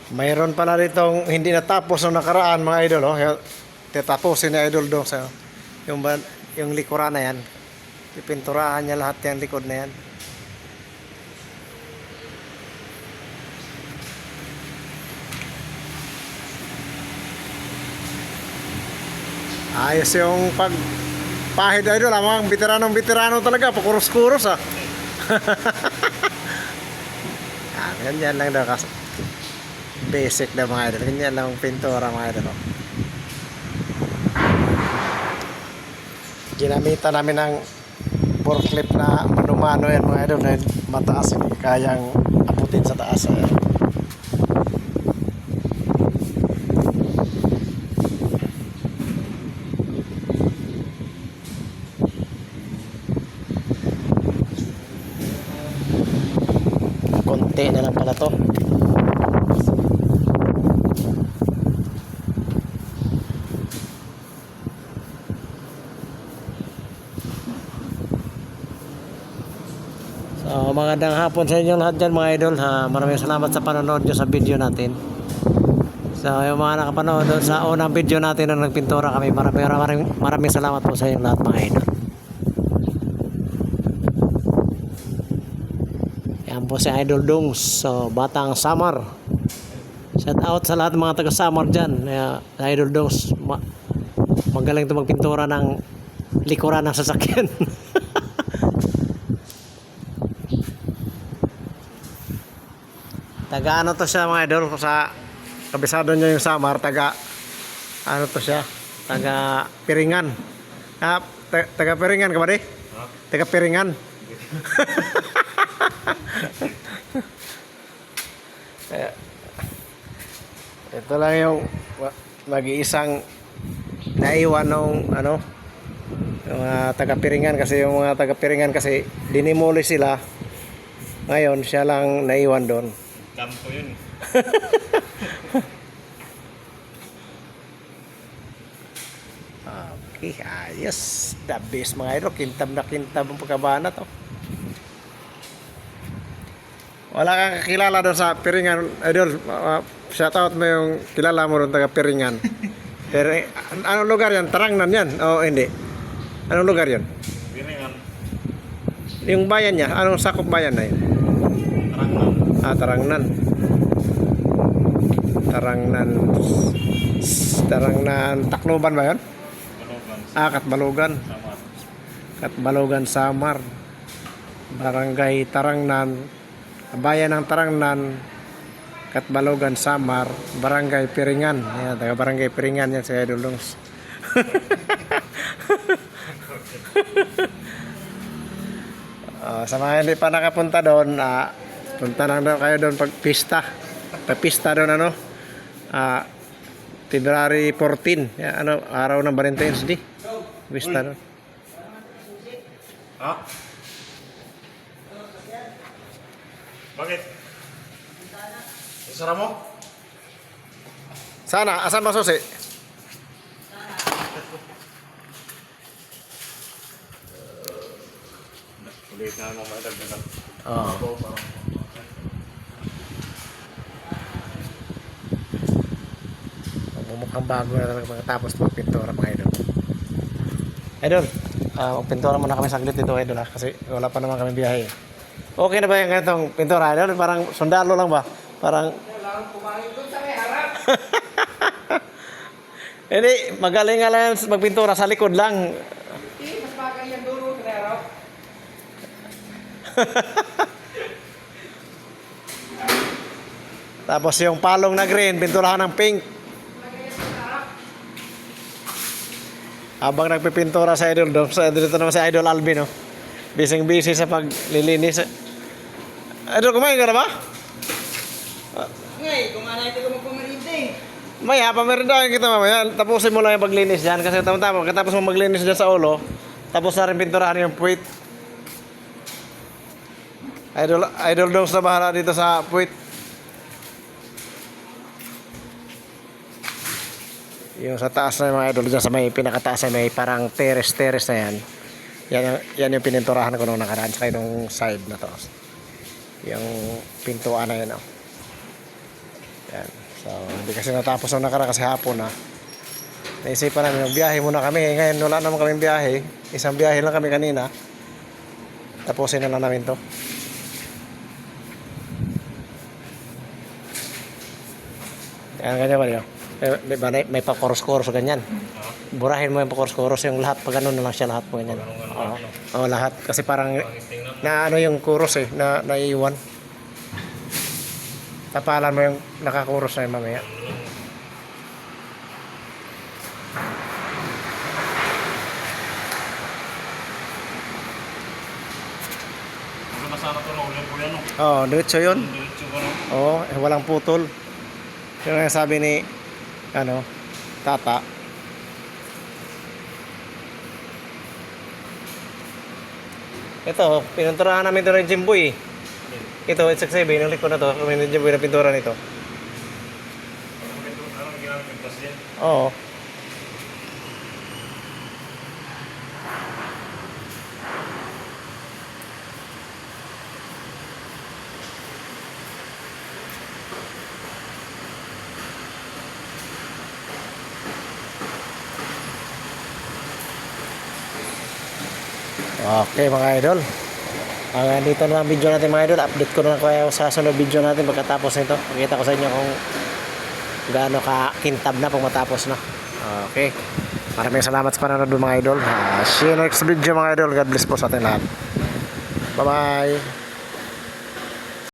Mayroon pala ditong hindi natapos ng nakaraan mga idol. Oh. Tatapusin ni idol doon sa yung likuran na yan. Pipinturahan niya lahat yung likod na yan. Ayos yung pahid idol. Mga veteranong-veterano talaga. Pakuros-kuros ah. Ganyan lang daw kasi. Basic na mga idol. Ganyan lang ang pintura mga idol. Ginamitan namin ng forklift na mano-mano yan mga idol. Na mataas hindi kayang abutin sa taas. Ayan. Konti na lang pala to. So, magandang hapon sa inyo lahat dyan mga idol. Maraming salamat sa panonood nyo sa video natin. So, yung mga nakapanood sa unang video natin na nagpintura kami, maraming salamat po sa inyo lahat mga idol. Yan po si Idol Dongs, so, Batang Samar. Shout out sa lahat ng mga taga Samar dyan. Idol Dongs, magaling ito magpintura ng likuran ng sasakyan. Taga ano to siya mga idol, sa kabisado niya yung Samar, taga ano to siya, taga Piringan. Taga Piringan ka ba di? Taga Piringan. Ito lang yung mag-iisang naiwan nung ano, yung taga Piringan, kasi yung mga taga Piringan kasi dinimoli sila. Ngayon siya lang naiwan doon. Dampo yun. Okay, ayos. The best mga idol. Kintab na kintab ang pagkabana to. Wala kang kakilala doon sa Piringan, idol. Shout out mo yung kilala mo doon taga Piringan. Pero anong lugar yan? Tarangnan yan? O hindi? Anong lugar yan? Piringan. Yung bayan niya, anong sakop bayan na yun? Tarangnan. Tarangnan. Tarangnan. Tacloban ba yun? Balogan. Katbalogan. Samar. Katbalogan, Samar. Barangay Tarangnan. Bayan ng Tarangnan. Katbalogan, Samar. Barangay Piringan. Ayan, taga Barangay Piringan yan si Idol Dongs. Sa mga hindi pa nakapunta doon, punta lang daw kayo doon pag pista. Pista doon ano? February 14. Yan, ano, araw ng Valentine's Day. Pista doon. Ha? Bakit? Isara mo? Sana, asan ba susi? Ulit na naman madagdagan. Oo. Mukhang bago na lang tapos magpintura mga idol. Idol, magpintura muna kami saglit dito idol kasi wala pa naman kami biyahe. Okay na ba yung ganitong pintura idol? Parang sundalo lang ba? Parang hindi, magaling nga lang magpintura sa likod lang. Mas bagay yan duro, kinero. Tapos yung palong na green, pinturahan ng pink. Habang nagpipintura sa Idol Dom, dito naman si Idol Alvin, no? Busy sa paglilinis. Idol, kumain ka na ba? Ngay, kumanay ito ka magpamarinde. Maya, pamerindahin kita mamaya. Tapusin mo lang yung paglinis dyan kasi tama-tama. Katapos mo maglinis dyan sa ulo, tapos na rin pinturahan yung puwit. Idol Dom na bahala dito sa puwit. Yung sa taas na yung mga idol dyan sa may pinakataas na may parang terrace na yan. Yan yung pininturahan ko nung nakaraan sa yung side na to. Yung pintuan na yun. Oh. Yan. So, hindi kasi natapos ang nakaraan kasi hapon na. Naisipan namin, biyahe muna kami. Ngayon, wala naman kaming biyahe. Isang biyahe lang kami kanina. Tapusin na lang namin to. Yan, ganyan ba niyo? May pa-course-course ganyan. Burahin mo yung pa-course-course. Yung lahat, pag ano na lang siya lahat po ganyan. Oo, Oo, lahat. Kasi parang na ano yung chorus na naiiwan. Tapalan mo yung nakakuros na yung mamaya. Ano masama to na ulit po yan, no? Oo, diretso yun. Diretso ko, no? Oo, walang putol. Yun ang sabi ni Tata. Ito, pinunturahan namin ito ng Jimboy. Ito, 867, yung likod na to. Kami ng Jimboy na pintura nito. Ano ginamit yung kasi yan? Oo. Okay mga idol. Dito na ang video natin mga idol. Update ko na kayo sa sunod video natin pagkatapos nito. Pakita ko sa inyo kung gaano ka kintab na pag matapos na. Okay. Maraming salamat sa panonood mga idol. See you next video mga idol. God bless po sa atin lahat. Bye bye.